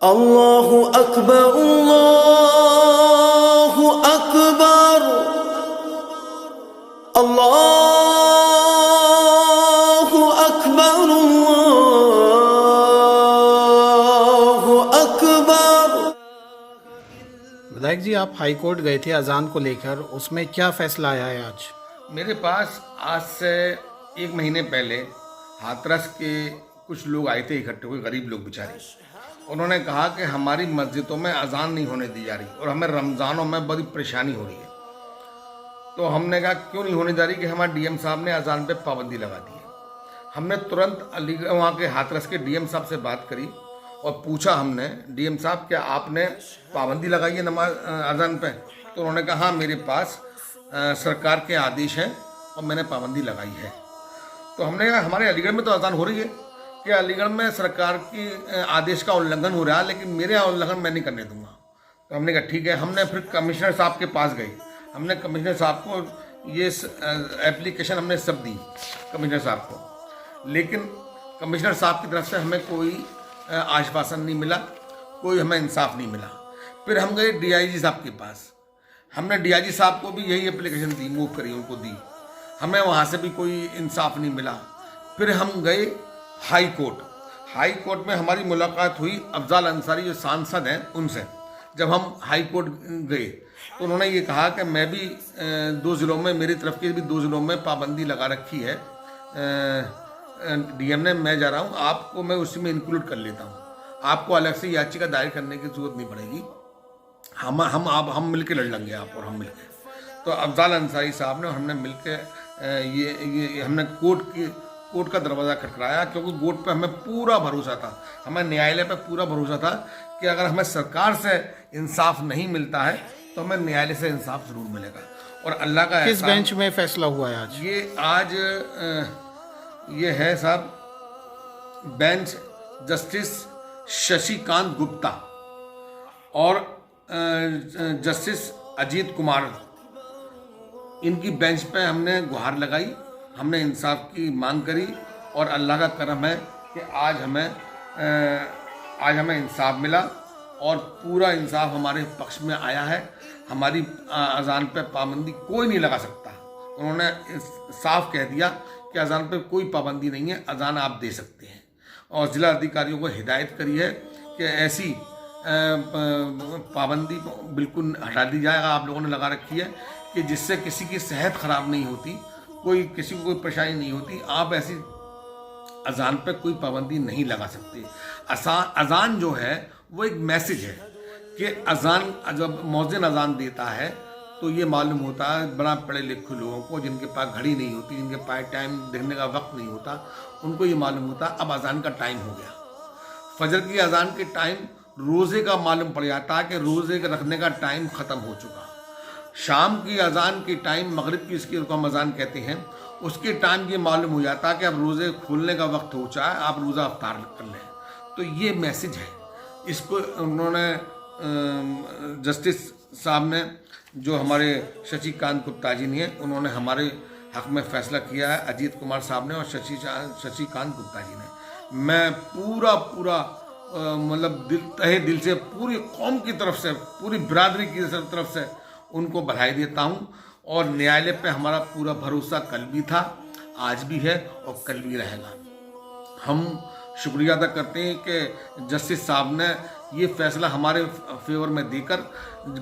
अल्लाहु अकबर अल्लाहु अकबर अल्लाहु अकबर अल्लाहु अकबर। विधायक जी, आप हाई कोर्ट गए थे अजान को लेकर, उसमें क्या फैसला आया है आज? मेरे पास आज से 1 महीने पहले हाथरस के कुछ लोग आए थे इकट्ठे, कोई गरीब लोग बेचारे। उन्होंने कहा कि हमारी मस्जिदों में अजान नहीं होने दी जा रही और हमें रमज़ानों में बड़ी परेशानी हो रही है। तो हमने कहा क्यों नहीं होने जा रही कि हमारे डीएम साहब ने अजान पे पाबंदी लगा दी है। हमने तुरंत अलीगढ़ वहाँ के हाथरस के डीएम साहब से बात करी और पूछा हमने, डीएम साहब क्या आपने पाबंदी लगाई है नमाज अजान पे? तो उन्होंने कहा हाँ, मेरे पास सरकार के आदेश हैं और मैंने पाबंदी लगाई है। तो हमने कहा हमारे अलीगढ़ में तो अजान हो रही है कि अलीगढ़ में सरकार की आदेश का उल्लंघन हो रहा है, लेकिन मेरे यहाँ उल्लंघन मैं नहीं करने दूंगा। तो हमने कहा ठीक है। हमने फिर कमिश्नर साहब के पास गए। हमने कमिश्नर साहब को ये एप्लीकेशन हमने सब दी कमिश्नर साहब को, लेकिन कमिश्नर साहब की तरफ से हमें कोई आश्वासन नहीं मिला, कोई हमें इंसाफ नहीं मिला। फिर हम गए डीआईजी साहब के पास। हमने डीआईजी साहब को भी यही एप्लीकेशन दी, मूव करी, उनको दी। हमें वहाँ से भी कोई इंसाफ नहीं मिला। फिर हम गए हाई कोर्ट। हाई कोर्ट में हमारी मुलाकात हुई अफजाल अंसारी जो सांसद हैं उनसे। जब हम हाई कोर्ट गए तो उन्होंने ये कहा कि मैं भी 2 ज़िलों में, मेरी तरफ के भी 2 ज़िलों में पाबंदी लगा रखी है डीएम ने, मैं जा रहा हूँ, आपको मैं उसी में इंक्लूड कर लेता हूँ, आपको अलग से याचिका दायर करने की जरूरत नहीं पड़ेगी, हम मिलके लड़ लेंगे आप और हम मिलके। तो अफजाल अंसारी साहब ने, हमने मिलके ये हमने कोर्ट का दरवाज़ा खटखटाया, क्योंकि कोर्ट पे हमें पूरा भरोसा था, हमें न्यायालय पे पूरा भरोसा था कि अगर हमें सरकार से इंसाफ नहीं मिलता है तो हमें न्यायालय से इंसाफ जरूर मिलेगा। और अल्लाह का किस बेंच में फैसला हुआ है आज? ये है साहब बेंच जस्टिस शशिकांत गुप्ता और जस्टिस अजीत कुमार, इनकी बेंच पे हमने गुहार लगाई, हमने इंसाफ की मांग करी और अल्लाह का करम है कि आज हमें इंसाफ मिला और पूरा इंसाफ हमारे पक्ष में आया है। हमारी अजान पे पाबंदी कोई नहीं लगा सकता। उन्होंने साफ कह दिया कि अजान पे कोई पाबंदी नहीं है, अजान आप दे सकते हैं। और ज़िला अधिकारियों को हिदायत करी है कि ऐसी पाबंदी बिल्कुल हटा दी जाएगा, आप लोगों ने लगा रखी है कि जिससे किसी की सेहत ख़राब नहीं होती, किसी को कोई परेशानी नहीं होती। आप ऐसी अजान पे कोई पाबंदी नहीं लगा सकते। अजान जो है वो एक मैसेज है कि अजान, जब मौज़िन अजान देता है तो ये मालूम होता है बड़ा पढ़े लिखे लोगों को, जिनके पास घड़ी नहीं होती, जिनके पास टाइम देखने का वक्त नहीं होता, उनको ये मालूम होता अब अजान का टाइम हो गया। फजर की अजान के टाइम रोज़े का मालूम पड़ जाता है कि रोज़े का रखने का टाइम ख़त्म हो चुका। शाम की अजान की टाइम, मगरिब की, इसकी को हम अजान कहते हैं, उसके टाइम ये मालूम हो जाता है कि अब रोज़े खोलने का वक्त हो चुका है, आप रोज़ा अफ्तार कर लें। तो ये मैसेज है। इसको उन्होंने जस्टिस साहब ने, जो हमारे शशिकांत गुप्ता जी ने, उन्होंने हमारे हक में फ़ैसला किया है, अजीत कुमार साहब ने और शशिकांत गुप्ता जी ने। मैं पूरा मतलब तहे दिल से पूरी कौम की तरफ से, पूरी बिरादरी की तरफ से उनको बधाई देता हूँ। और न्यायालय पे हमारा पूरा भरोसा कल भी था, आज भी है और कल भी रहेगा। हम शुक्रिया अदा करते हैं कि जस्टिस साहब ने ये फैसला हमारे फेवर में देकर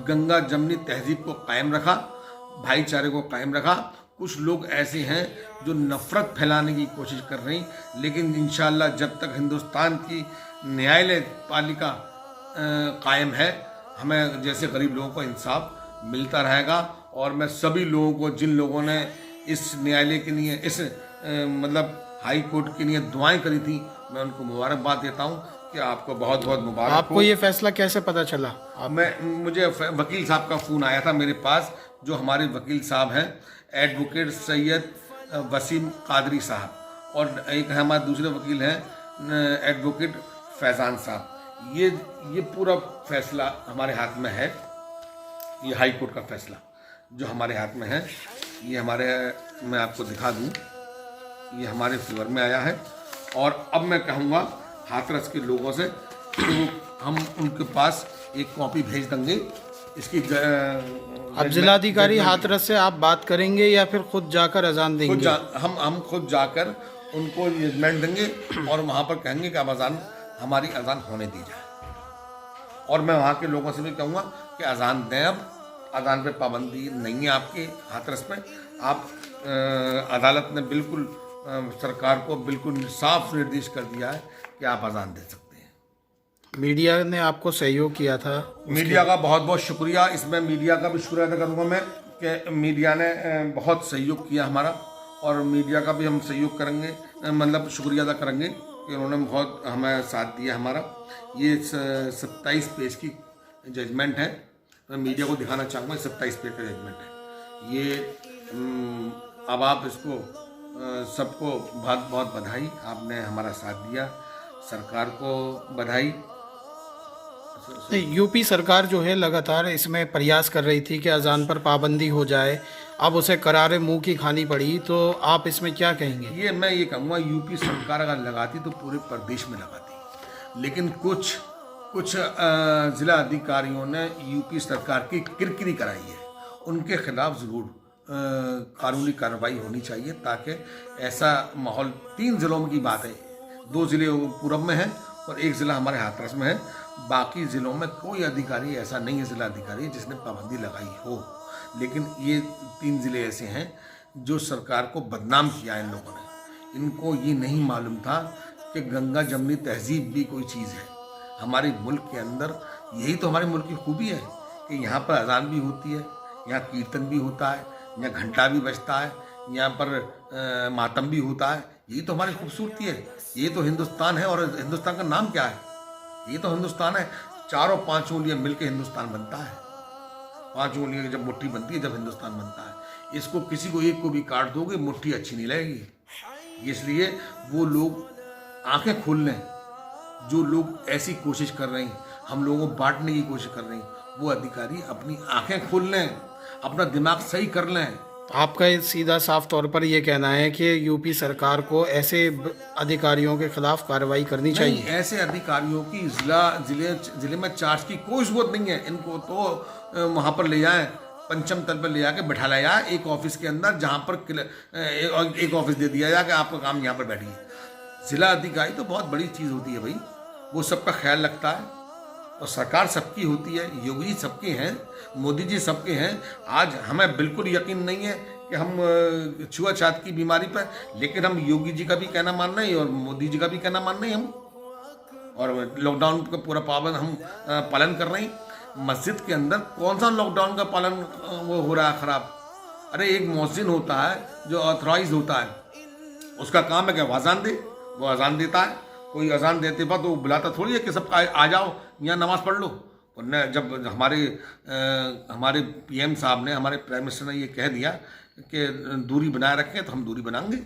गंगा जमनी तहजीब को कायम रखा, भाईचारे को कायम रखा। कुछ लोग ऐसे हैं जो नफ़रत फैलाने की कोशिश कर रही, लेकिन इंशाअल्लाह जब तक हिंदुस्तान की न्यायालय पालिका कायम है, हमें जैसे गरीब लोगों को इंसाफ मिलता रहेगा। और मैं सभी लोगों को, जिन लोगों ने इस न्यायालय के लिए, इस मतलब हाई कोर्ट के लिए दुआएं करी थी, मैं उनको मुबारकबाद देता हूं कि आपको बहुत बहुत मुबारक। आपको ये फैसला कैसे पता चला? मुझे वकील साहब का फ़ोन आया था मेरे पास, जो हमारे वकील साहब हैं, एडवोकेट सैयद वसीम कादरी साहब, और एक हमारे दूसरे वकील हैं एडवोकेट फैज़ान साहब। ये पूरा फैसला हमारे हाथ में है। ये हाई कोर्ट का फैसला जो हमारे हाथ में है, ये मैं आपको दिखा दूँ, ये हमारे फेवर में आया है। और अब मैं कहूँगा हाथरस के लोगों से कि वो हम उनके पास एक कॉपी भेज देंगे इसकी। अब जिलाधिकारी हाथरस से आप बात करेंगे या फिर खुद जाकर अजान देंगे? हम खुद जाकर उनको जजमेंट देंगे और वहाँ पर कहेंगे कि अब अजान, हमारी अजान होने दी जाए। और मैं वहाँ के लोगों से भी कहूँगा कि अजान दें। अब अजान पे पाबंदी नहीं है आपके हाथरस में। आप अदालत ने बिल्कुल सरकार को बिल्कुल साफ निर्देश कर दिया है कि आप अजान दे सकते हैं। मीडिया ने आपको सहयोग किया था, मीडिया का बहुत बहुत शुक्रिया। इसमें मीडिया का भी शुक्रिया अदा करूँगा मैं कि मीडिया ने बहुत सहयोग किया हमारा, और मीडिया का भी हम सहयोग करेंगे, मतलब शुक्रिया अदा करेंगे कि उन्होंने बहुत हमें साथ दिया हमारा। ये 27 पेज की जजमेंट है, मैं मीडिया को दिखाना चाहूँगा। 27 पेज का जजमेंट है ये। अब आप इसको सबको बहुत बहुत बधाई, आपने हमारा साथ दिया, सरकार को बधाई। यूपी सरकार जो है लगातार इसमें प्रयास कर रही थी कि अजान पर पाबंदी हो जाए, अब उसे करारे मुंह की खानी पड़ी, तो आप इसमें क्या कहेंगे? मैं ये कहूँगा, यूपी सरकार अगर लगाती तो पूरे प्रदेश में लगाती, लेकिन कुछ जिला अधिकारियों ने यूपी सरकार की किरकिरी कराई है। उनके खिलाफ ज़रूर कानूनी कार्रवाई होनी चाहिए, ताकि ऐसा माहौल 3 ज़िलों की बात है, 2 ज़िले पूरब में हैं और 1 ज़िला हमारे हाथरस में है। बाकी ज़िलों में कोई अधिकारी ऐसा नहीं है, ज़िला अधिकारी जिसने पाबंदी लगाई हो, लेकिन ये 3 ज़िले ऐसे हैं जो सरकार को बदनाम किया है इन लोगों ने। इनको ये नहीं मालूम था कि गंगा जमनी तहजीब भी कोई चीज़ है हमारे मुल्क के अंदर। यही तो हमारे मुल्क की खूबी है कि यहाँ पर अजान भी होती है, यहाँ कीर्तन भी होता है, यहाँ घंटा भी बजता है, यहाँ पर मातम भी होता है। यही तो हमारी खूबसूरती है, ये तो हिंदुस्तान है। और हिंदुस्तान का नाम क्या है? ये तो हिंदुस्तान है। 4-5 उंगलियाँ मिलकर हिंदुस्तान बनता है। 5 उंगलियों की जब मुट्ठी बनती है, जब हिंदुस्तान बनता है। इसको किसी को एक को भी काट दोगे, मुट्ठी अच्छी नहीं लगेगी। इसलिए वो लोग आंखें खोल लें, जो लोग ऐसी कोशिश कर रहे हैं, हम लोगों को बांटने की कोशिश कर रहे हैं, वो अधिकारी अपनी आंखें खोल लें, अपना दिमाग सही कर लें। आपका सीधा साफ तौर पर ये कहना है कि यूपी सरकार को ऐसे अधिकारियों के खिलाफ कार्रवाई करनी चाहिए? ऐसे अधिकारियों की जिले में चार्ज की कोई जरूरत नहीं है। इनको तो वहाँ पर ले जाएं, पंचम तल पर ले जाके बैठा लाया जाए एक ऑफिस के अंदर, जहाँ पर एक ऑफिस दे दिया जाए कि आपका काम यहाँ पर बैठिए। जिला अधिकारी तो बहुत बड़ी चीज़ होती है भाई, वो सबका ख्याल रखता है। और सरकार सबकी होती है, योगी जी सबके हैं, मोदी जी सबके हैं। आज हमें बिल्कुल यकीन नहीं है कि हम छुआछूत की बीमारी पर, लेकिन हम योगी जी का भी कहना मान रहे हैं और मोदी जी का भी कहना मान रहे हैं हम। और लॉकडाउन का पूरा पालन कर रहे हैं। मस्जिद के अंदर कौन सा लॉकडाउन का पालन वो हो रहा है खराब? अरे एक मौज़िन होता है जो ऑथराइज होता है, उसका काम है कि अजान दे, वो अजान देता है। कोई अजान देते बाद तो बुलाता थोड़ी है कि सब आ जाओ यहाँ नमाज़ पढ़ लो। और जब हमारे PM साहब ने, हमारे प्राइम मिनिस्टर ने ये कह दिया कि दूरी बनाए रखें, तो हम दूरी बनाएंगे।